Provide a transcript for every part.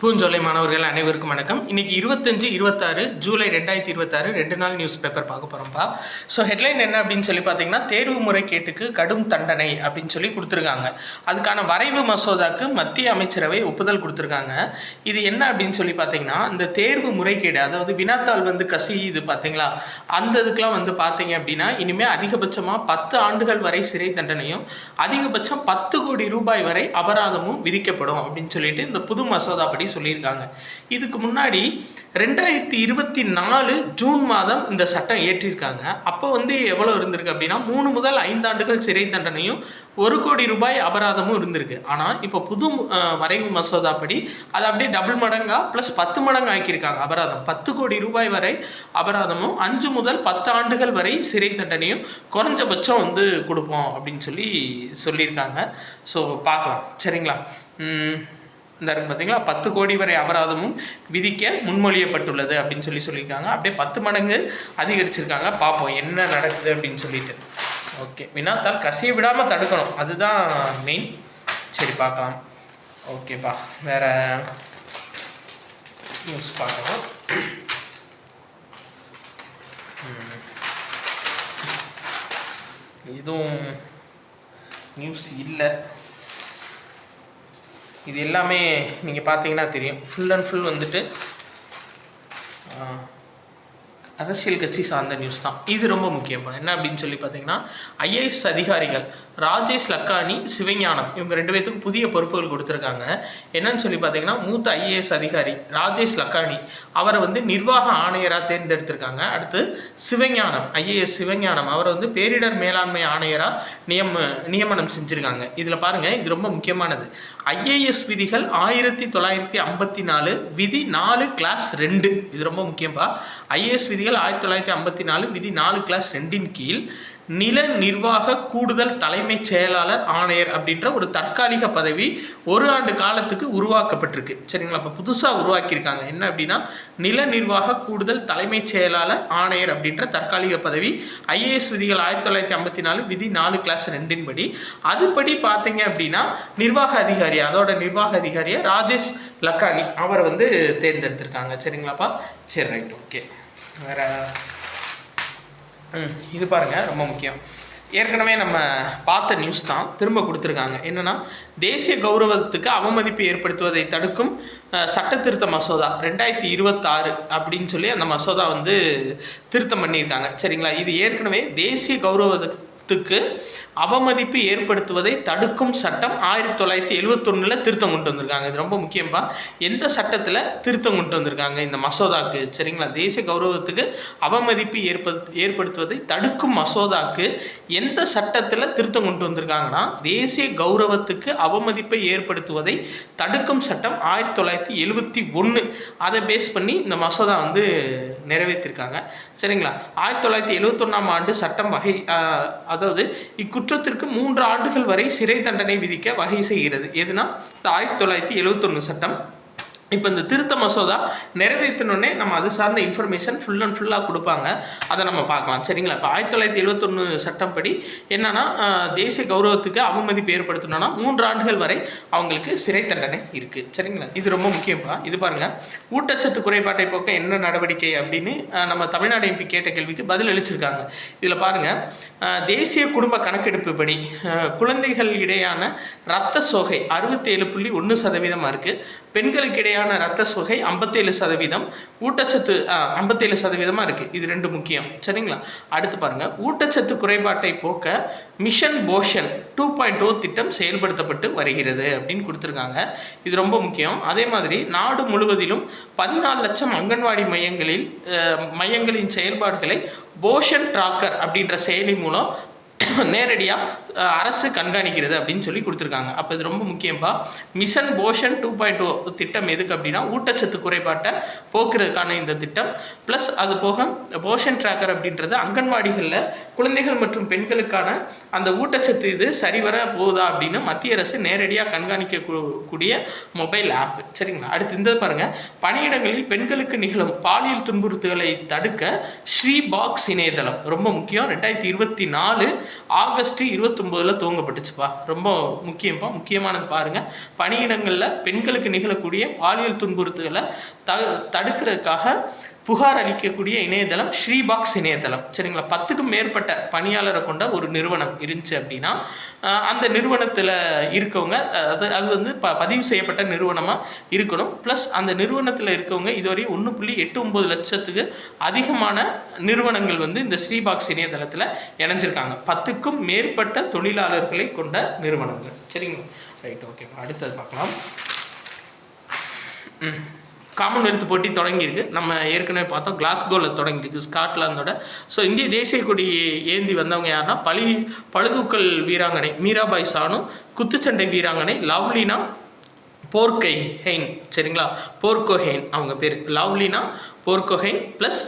பூஞ்சோலை மாணவர்கள் அனைவருக்கும் வணக்கம். இன்னைக்கு 25-26 ஜூலை 2026 2 நாள் நியூஸ் பேப்பர் பார்க்க போகிறோம்ப்பா. ஸோ ஹெட்லைன் என்ன அப்படின்னு சொல்லி பார்த்தீங்கன்னா, தேர்வு முறைகேட்டுக்கு கடும் தண்டனை அப்படின்னு சொல்லி கொடுத்துருக்காங்க. அதுக்கான வரைவு மசோதாக்கு மத்திய அமைச்சரவை ஒப்புதல் கொடுத்துருக்காங்க. இது என்ன அப்படின்னு சொல்லி பார்த்தீங்கன்னா, இந்த தேர்வு முறைகேடு, அதாவது வினாத்தாள் கசியுது பார்த்தீங்களா, அந்த இதுக்கெலாம் பார்த்தீங்க அப்படின்னா இனிமேல் அதிகபட்சமாக 10 ஆண்டுகள் வரை சிறை தண்டனையும் அதிகபட்சம் 10 கோடி ரூபாய் வரை அபராதமும் விதிக்கப்படும் அப்படின்னு சொல்லிட்டு இந்த புது மசோதா படி சொல்லியிருக்காங்க. இதுக்கு முன்னாடி 2024 ஜூன் மாதம் இந்த சட்டம் ஏற்றிருக்காங்க. அப்போ எவ்வளோ இருந்திருக்கு அப்படின்னா 3 முதல் 5 ஆண்டுகள் சிறை தண்டனையும் 1 கோடி ரூபாய் அபராதமும் இருந்திருக்கு. ஆனால் இப்போ புது வரைவு மசோதா படி அதை அப்படியே டபுள் மடங்கா ப்ளஸ் 10 மடங்கு ஆக்கியிருக்காங்க. அபராதம் 10 கோடி ரூபாய் வரை அபராதமும் 5 முதல் 10 ஆண்டுகள் வரை சிறை தண்டனையும் குறைஞ்சபட்சம் கொடுப்போம் அப்படின்னு சொல்லியிருக்காங்க. ஸோ பார்க்கலாம், சரிங்களா. இந்த இருக்கு பார்த்தீங்களா, 10 கோடி வரை அபராதமும் விதிக்க முன்மொழியப்பட்டுள்ளது அப்படின்னு சொல்லியிருக்காங்க. அப்படியே 10 மடங்கு அதிகரிச்சிருக்காங்க. பார்ப்போம் என்ன நடக்குது அப்படின்னு சொல்லிட்டு. ஓகே, வினாத்தாள் கசிய விடாமல் தடுக்கணும், அதுதான் மெயின். சரி, பார்க்கலாம். ஓகேப்பா, வேற நியூஸ் பார்க்கலாம். இதுவும் நியூஸ் இல்லை. இது எல்லாமே நீங்கள் பார்த்தீங்கன்னா தெரியும், ஃபுல் அண்ட் ஃபுல் அரசியல் கட்சி சார்ந்த நியூஸ் தான். இது ரொம்ப முக்கியமா என்ன அப்படின்னு சொல்லி பார்த்தீங்கன்னா, ஐஏஎஸ் அதிகாரிகள் ராஜேஷ் லக்கானி, சிவஞானம் இவங்க 2 பேர்த்துக்கு புதிய பொறுப்புகள் கொடுத்துருக்காங்க. என்னன்னு சொல்லி பார்த்தீங்கன்னா, மூத்த ஐஏஎஸ் அதிகாரி ராஜேஷ் லக்கானி அவரை நிர்வாக ஆணையராக தேர்ந்தெடுத்திருக்காங்க. அடுத்து சிவஞானம், ஐஏஎஸ் சிவஞானம் அவரை பேரிடர் மேலாண்மை ஆணையராக நியமனம் செஞ்சுருக்காங்க. இதில் பாருங்கள், இது ரொம்ப முக்கியமானது. ஐஏஎஸ் விதிகள் 1954 விதி 4 கிளாஸ் 2, இது ரொம்ப முக்கியப்பா. ஐஏஎஸ் விதிகள் 1954 விதி 4 கிளாஸ் 2 கீழ் நில நிர்வாக கூடுதல் தலைமைச் செயலாளர் ஆணையர் அப்படின்ற ஒரு தற்காலிக பதவி 1 ஆண்டு காலத்துக்கு உருவாக்கப்பட்டிருக்கு, சரிங்களா. இப்போ புதுசாக உருவாக்கியிருக்காங்க. என்ன அப்படின்னா, நில நிர்வாக கூடுதல் தலைமைச் செயலாளர் ஆணையர் அப்படின்ற தற்காலிக பதவி ஐஏஎஸ் விதிகள் 1954 விதி 4 கிளாஸ் 2 படி. அதுபடி பார்த்தீங்க அப்படின்னா நிர்வாக அதிகாரி, அதோட நிர்வாக அதிகாரியை ராஜேஷ் லக்கானி அவரை தேர்ந்தெடுத்திருக்காங்க, சரிங்களாப்பா. சரி, ரைட், ஓகே. வேற இது பாருங்கள், ரொம்ப முக்கியம். ஏற்கனவே நம்ம பார்த்த நியூஸ் தான் திரும்ப கொடுத்துருக்காங்க. என்னென்னா, தேசிய கௌரவத்துக்கு அவமதிப்பு ஏற்படுத்துவதை தடுக்கும் சட்ட திருத்த மசோதா 2026 அப்படின்னு சொல்லி அந்த மசோதா திருத்தம் பண்ணியிருக்காங்க, சரிங்களா. இது ஏற்கனவே தேசிய கௌரவத்துக்கு அவமதிப்பு ஏற்படுத்துவதை தடுக்கும் சட்டம் 1971 திருத்தம் கொண்டு வந்திருக்காங்க. இது ரொம்ப முக்கியம்பா. எந்த சட்டத்தில் திருத்தம் கொண்டு வந்திருக்காங்க இந்த மசோதாக்கு, சரிங்களா. தேசிய கௌரவத்துக்கு அவமதிப்பு ஏற்படுத்துவதை தடுக்கும் மசோதாக்கு எந்த சட்டத்தில் திருத்தம் கொண்டு வந்திருக்காங்கன்னா, தேசிய கௌரவத்துக்கு அவமதிப்பை ஏற்படுத்துவதை தடுக்கும் சட்டம் 1971 அதை பேஸ் பண்ணி இந்த மசோதா நிறைவேற்றிருக்காங்க, சரிங்களா. 1971 ஆண்டு சட்டம் வகை, அதாவது குற்றத்திற்கு 3 ஆண்டுகள் வரை சிறை தண்டனை விதிக்க வகை செய்கிறது. எதுனா 1971 சட்டம். இப்போ இந்த திருத்த மசோதா நிறைவேற்றினோடனே நம்ம அது சார்ந்த இன்ஃபர்மேஷன் ஃபுல் அண்ட் ஃபுல்லாக கொடுப்பாங்க, அதை நம்ம பார்க்கலாம், சரிங்களா. இப்போ 1971 சட்டம் படி என்னன்னா, தேசிய கௌரவத்துக்கு அவமதிப்பு ஏற்படுத்தணும்னா 3 ஆண்டுகள் வரை அவங்களுக்கு சிறை தண்டனை இருக்குது, சரிங்களா. இது ரொம்ப முக்கியப்பா. இது பாருங்கள், ஊட்டச்சத்து குறைபாட்டை போக்க என்ன நடவடிக்கை அப்படின்னு நம்ம தமிழ்நாடு எம்பி கேட்ட கேள்விக்கு பதில் அளிச்சிருக்காங்க. இதில் பாருங்கள், தேசிய குடும்ப கணக்கெடுப்பு படி குழந்தைகள் இடையான இரத்த சோகை 67.1% இருக்குது. பெண்களுக்கு இடையான இரத்த சோகை 57%, ஊட்டச்சத்து 57% இருக்குது. இது 2 முக்கியம், சரிங்களா. அடுத்து பாருங்கள், ஊட்டச்சத்து குறைபாட்டை போக்க மிஷன் போஷன் 2.0 திட்டம் செயல்படுத்தப்பட்டு வருகிறது அப்படின்னு கொடுத்துருக்காங்க. இது ரொம்ப முக்கியம். அதே மாதிரி நாடு முழுவதிலும் 14 லட்சம் அங்கன்வாடி மையங்களின் செயல்பாடுகளை போஷன் ட்ராக்கர் அப்படின்ற செயலி மூலம் நேரடியாக அரசு கண்காணிக்கிறது அப்படின்னு சொல்லி கொடுத்துருக்காங்க. அப்போ இது ரொம்ப முக்கியம்பா. மிஷன் போஷன் 2.0 திட்டம் எதுக்கு அப்படின்னா, ஊட்டச்சத்து குறைபாட்டை போக்குறதுக்கான இந்த திட்டம். ப்ளஸ் அது போக போஷன் ட்ராக்கர் அப்படின்றது அங்கன்வாடிகளில் குழந்தைகள் மற்றும் பெண்களுக்கான அந்த ஊட்டச்சத்து இது சரிவர போகுதா அப்படின்னு மத்திய அரசு நேரடியாக கண்காணிக்கக்கூடிய மொபைல் ஆப், சரிங்களா. அடுத்து இந்த பாருங்கள், பணியிடங்களில் பெண்களுக்கு நிகழும் பாலியல் துன்புறுத்தலை தடுக்க ஸ்ரீ பாக்ஸ் இணையதளம் ரொம்ப முக்கியம். 2024 ஆகஸ்ட் 29 துவங்கப்பட்டுச்சுப்பா. ரொம்ப முக்கியமானது பாருங்கள். பணியிடங்களில் பெண்களுக்கு நிகழக்கூடிய பாலியல் துன்புறுத்தலை தடுக்கிறதுக்காக புகார் அளிக்கக்கூடிய இணையதளம் ஸ்ரீபாக்ஸ் இணையதளம். சரிங்களா, 10க்கும் மேற்பட்ட பணியாளரை கொண்ட ஒரு நிறுவனம் இருந்துச்சு அப்படின்னா அந்த நிறுவனத்தில் இருக்கவங்க அது வந்து பதிவு செய்யப்பட்ட நிறுவனமாக இருக்கணும். ப்ளஸ் அந்த நிறுவனத்தில் இருக்கவங்க இதுவரை 1.89 லட்சத்துக்கு அதிகமான நிறுவனங்கள் வந்து இந்த ஸ்ரீபாக்ஸ் இணையதளத்தில் இணைஞ்சிருக்காங்க. 10க்கும் மேற்பட்ட தொழிலாளர்களை கொண்ட நிறுவனங்கள். சரிங்களா, ரைட், ஓகே. அடுத்தது பார்க்கலாம். காமன்வெல்த் போட்டி தொடங்கியிருக்கு. நம்ம ஏற்கனவே பார்த்தோம், கிளாஸ்கோவில் தொடங்கியிருக்கு, ஸ்காட்லாந்தோட. ஸோ இந்திய தேசிய கொடி ஏந்தி வந்தவங்க யாருன்னா பளுதூக்கல் வீராங்கனை மீராபாய் சானு, குத்துச்சண்டை வீராங்கனை லவ்லினா போர்கோஹெய்ன். சரிங்களா, போர்கோஹெய்ன் அவங்க பேர், லவ்லினா போர்கோஹெய்ன் ப்ளஸ்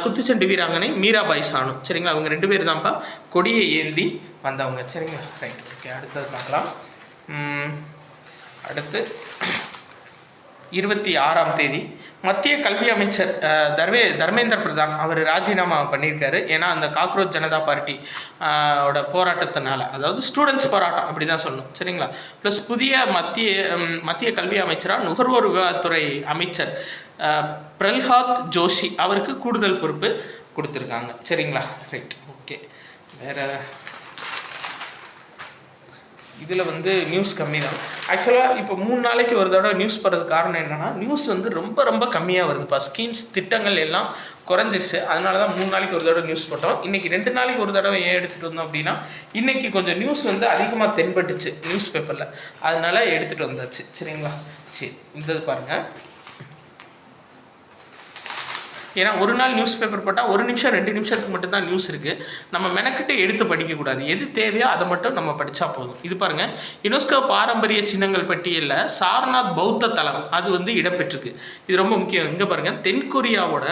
குத்துச்சண்டை வீராங்கனை மீராபாய் சானு. சரிங்களா, அவங்க 2 பேர் தான்ப்பா கொடியை ஏந்தி வந்தவங்க. சரிங்களா, ரைட், ஓகே. அடுத்தது பார்க்கலாம். அடுத்து 26ஆம் தேதி மத்திய கல்வி அமைச்சர் தர்மேந்திர பிரதான் அவர் ராஜினாமா பண்ணியிருக்காரு. ஏன்னா அந்த காக்ரோச் ஜனதா பார்ட்டி ஓட போராட்டத்தினால, அதாவது ஸ்டூடெண்ட்ஸ் போராட்டம் அப்படி தான் சொல்லணும். சரிங்களா, ப்ளஸ் புதிய மத்திய கல்வி அமைச்சராக நுகர்வோர் விவகாரத்துறை அமைச்சர் பிரல்ஹாத் ஜோஷி அவருக்கு கூடுதல் பொறுப்பு கொடுத்துருக்காங்க. சரிங்களா, ரைட், ஓகே. வேறு இதில் வந்து நியூஸ் கம்மி தான். ஆக்சுவலாக இப்போ 3 நாளைக்கு ஒரு தடவை நியூஸ் போடுறதுக்கு காரணம் என்னென்னா, நியூஸ் வந்து ரொம்ப கம்மியாக வருதுப்பா. ஸ்கீம்ஸ் திட்டங்கள் எல்லாம் குறைஞ்சிருச்சு. அதனால தான் 3 நாளைக்கு ஒரு தடவை நியூஸ் போட்டோம். இன்றைக்கி 2 நாளைக்கு ஒரு தடவை ஏன் எடுத்துகிட்டு வந்தோம் அப்படின்னா, இன்றைக்கி கொஞ்சம் நியூஸ் வந்து அதிகமாக தென்பட்டுச்சு நியூஸ் பேப்பரில், அதனால எடுத்துகிட்டு வந்தாச்சு. சரிங்களா, சரி. இந்த பாருங்கள், ஏன்னா ஒரு நாள் நியூஸ் பேப்பர் போட்டால் 1 நிமிஷம் 2 நிமிஷத்துக்கு மட்டும்தான் நியூஸ் இருக்குது. நம்ம மெனக்கிட்டு எடுத்து படிக்கக்கூடாது. எது தேவையோ அதை மட்டும் நம்ம படித்தா போதும். இது பாருங்கள், யுனெஸ்கோ பாரம்பரிய சின்னங்கள் பட்டியலில் சாரநாத் பௌத்த தலம் அது வந்து இடம்பெற்றிருக்கு. இது ரொம்ப முக்கியம். இங்கே பாருங்கள், தென்கொரியாவோட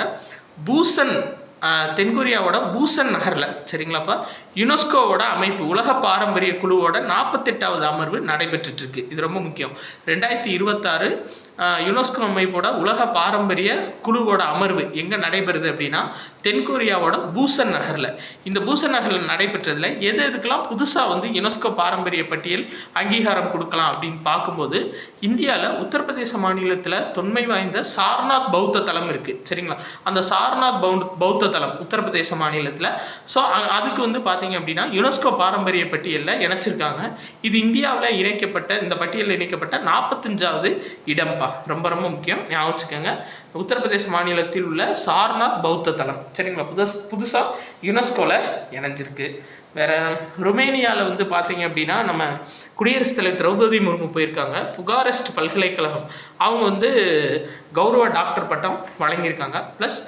பூசன் நகரில், சரிங்களாப்பா, யுனெஸ்கோவோட அமைப்பு உலக பாரம்பரிய குழுவோட 48வது அமர்வு நடைபெற்றுருக்கு. இது ரொம்ப முக்கியம். 2026 யுனெஸ்கோ அமைப்போட உலக பாரம்பரிய குழுவோட அமர்வு எங்கே நடைபெறுது அப்படின்னா தென்கொரியாவோட பூசன் நகரில். இந்த பூசன் நகரில் நடைபெற்றதில் எதுக்கெல்லாம் புதுசாக வந்து யுனெஸ்கோ பாரம்பரிய பட்டியல் அங்கீகாரம் கொடுக்கலாம் அப்படின்னு பார்க்கும்போது, இந்தியாவில் உத்தரப்பிரதேச மாநிலத்தில் தொன்மை வாய்ந்த சாரநாத் பௌத்த தலம் இருக்குது. சரிங்களா, அந்த சாரநாத் பௌத்த தலம் உத்தரப்பிரதேச மாநிலத்தில். ஸோ அதுக்கு வந்து பார்த்தீங்க அப்படின்னா யுனெஸ்கோ பாரம்பரிய பட்டியலில் இணைச்சிருக்காங்க. இது இந்தியாவில் இந்த பட்டியலில் இணைக்கப்பட்ட 45வது இடம். ரொம்ப முக்கியம், ஞாபகம் வச்சுக்கோங்க. உத்தரப்பிரதேச மாநிலத்தில் உள்ள சாரநாத் பௌத்த தலம். சரிங்களா, புதுசாக யுனெஸ்கோவில் இணைஞ்சிருக்கு. வேறு ருமேனியாவில் வந்து பார்த்தீங்க அப்படின்னா நம்ம குடியரசுத் தலைவர் திரௌபதி முர்மு போயிருக்காங்க. புகாரெஸ்ட் பல்கலைக்கழகம் அவங்க வந்து கௌரவ டாக்டர் பட்டம் வழங்கியிருக்காங்க. ப்ளஸ்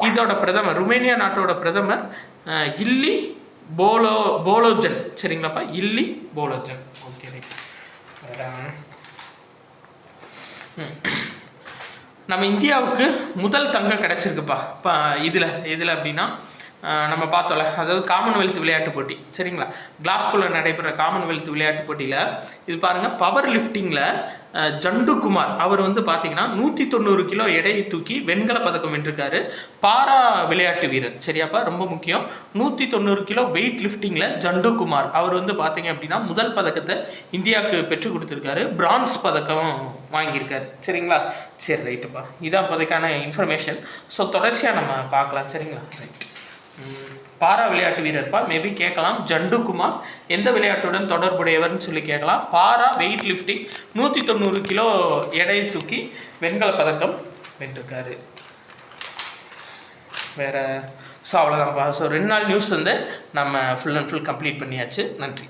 இதோட பிரதமர், ருமேனியா நாட்டோட பிரதமர் இல்லி போலோஜன். சரிங்களாப்பா, இல்லி போலோஜன். ஓகே, வேறு நம்ம இந்தியாவுக்கு முதல் தங்கம் கிடச்சிருக்குப்பா. இப்போ இதில் அப்படின்னா நம்ம பார்த்தோம்ல, அதாவது காமன்வெல்த் விளையாட்டு போட்டி. சரிங்களா, கிளாஸ்கோவில் நடைபெற காமன்வெல்த் விளையாட்டு போட்டியில் இது பாருங்கள், பவர் லிஃப்டிங்கில் ஜண்டு குமார் அவர் வந்து பார்த்தீங்கன்னா 190 கிலோ எடையை தூக்கி வெண்கல பதக்கம் வென்றிருக்காரு. பாரா விளையாட்டு வீரர். சரியாப்பா, ரொம்ப முக்கியம். 190 கிலோ வெயிட் லிஃப்டிங்கில் ஜண்டு குமார் அவர் வந்து பார்த்தீங்க அப்படின்னா முதல் பதக்கத்தை இந்தியாவுக்கு பெற்றுக் கொடுத்துருக்காரு. பிரான்ஸ் பதக்கம் வாங்கியிருக்காரு. சரிங்களா, சரி, ரைட்டுப்பா. இதான் இப்போதைக்கான இன்ஃபர்மேஷன். ஸோ தொடர்ச்சியாக நம்ம பார்க்கலாம். சரிங்களா, ரைட். பாரா விளையாட்டு வீரர்ப்பா, மேபி கேட்கலாம், ஜண்டு குமார் எந்த விளையாட்டுடன் தொடர்புடையவர்னு சொல்லி கேட்கலாம். பாரா வெயிட் லிஃப்டிங் 190 கிலோ எடையை தூக்கி வெண்கல பதக்கம் வென்றிருக்காரு. வேறு ஸோ அவ்வளோதான்ப்பா. ஸோ 2 நாள் நியூஸ் வந்து நம்ம ஃபுல் அண்ட் ஃபுல் கம்ப்ளீட் பண்ணியாச்சு. நன்றி.